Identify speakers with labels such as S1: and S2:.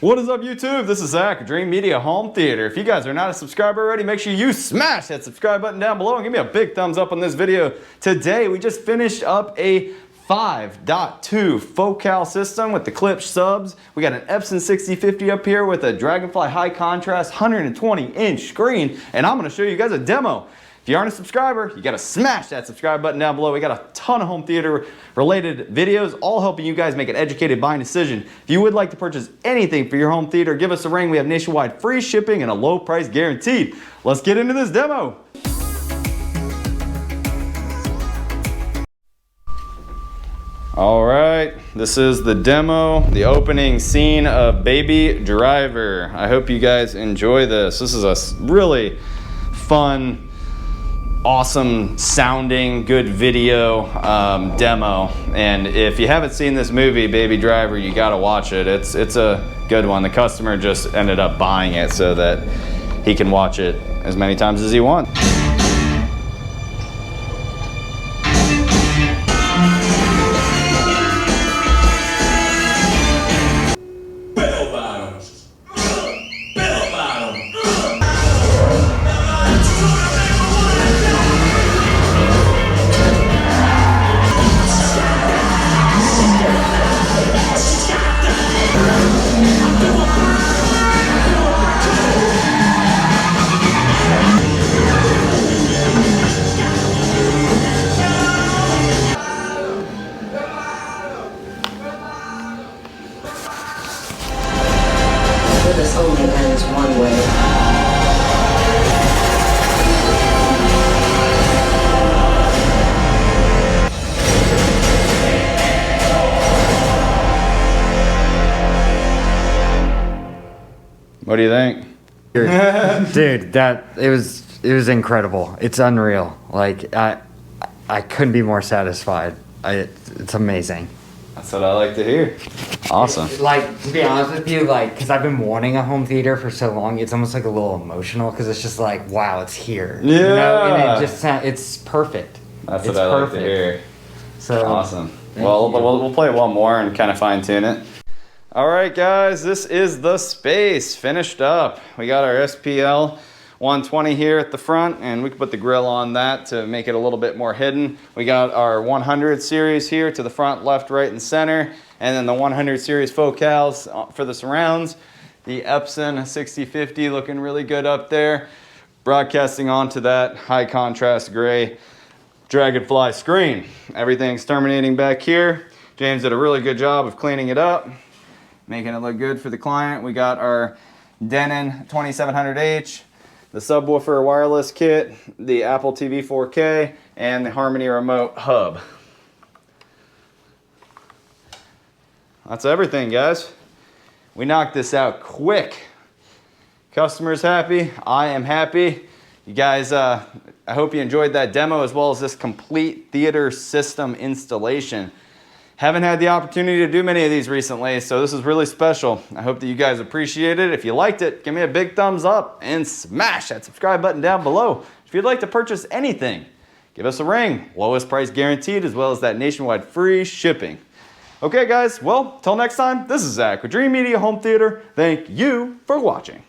S1: What is up, YouTube? This is Zach, Dreamedia Home Theater. If you guys are not a subscriber already, make sure you smash that subscribe button down below and give me a big thumbs up on this video. Today, we just finished up a 5.2 focal system with the Klipsch subs. We got an Epson 6050 up here with a Dragonfly high contrast 120-inch screen, and I'm gonna show you guys a demo. If you aren't a subscriber, you gotta smash that subscribe button down below. We got a ton of home theater related videos, all helping you guys make an educated buying decision. If you would like to purchase anything for your home theater, give us a ring. We have nationwide free shipping and a low price guaranteed. Let's get into this demo. All right, this is the demo, the opening scene of Baby Driver. I hope you guys enjoy this. This is a really fun, awesome sounding, good video demo. And if you haven't seen this movie, Baby Driver, you gotta watch it. It's a good one. The customer just ended up buying it so that he can watch it as many times as he wants.
S2: This only ends one way.
S1: What do you think?
S3: Dude, it was incredible. It's unreal. Like I couldn't be more satisfied. It's amazing.
S1: That's what I like to hear. Awesome.
S3: Like, to be honest with you, like, because I've been wanting a home theater for so long, it's almost like a little emotional because it's just like, wow, it's here.
S1: Yeah.
S3: You know? And it just it's perfect.
S1: That's what I like to hear.
S3: So
S1: awesome. Well, we'll play one more and kind of fine tune it. All right, guys, this is the space finished up. We got our SPL 120 here at the front, and we can put the grill on that to make it a little bit more hidden. We got our 100 series here to the front, left, right, and center, and then the 100 series focals for the surrounds. The Epson 6050 looking really good up there, broadcasting onto that high contrast gray Dragonfly screen. Everything's terminating back here. James did a really good job of cleaning it up, making it look good for the client. We got our Denon 2700H, the subwoofer wireless kit, the Apple TV 4K, and the Harmony remote hub. That's everything, guys. We knocked this out quick. Customer's happy, I am happy. You guys, I hope you enjoyed that demo as well as this complete theater system installation. Haven't had the opportunity to do many of these recently, so this is really special. I hope that you guys appreciate it. If you liked it, give me a big thumbs up and smash that subscribe button down below. If you'd like to purchase anything, give us a ring. Lowest price guaranteed, as well as that nationwide free shipping. Okay, guys, well, till next time, this is Zach with Dreamedia Home Theater. Thank you for watching.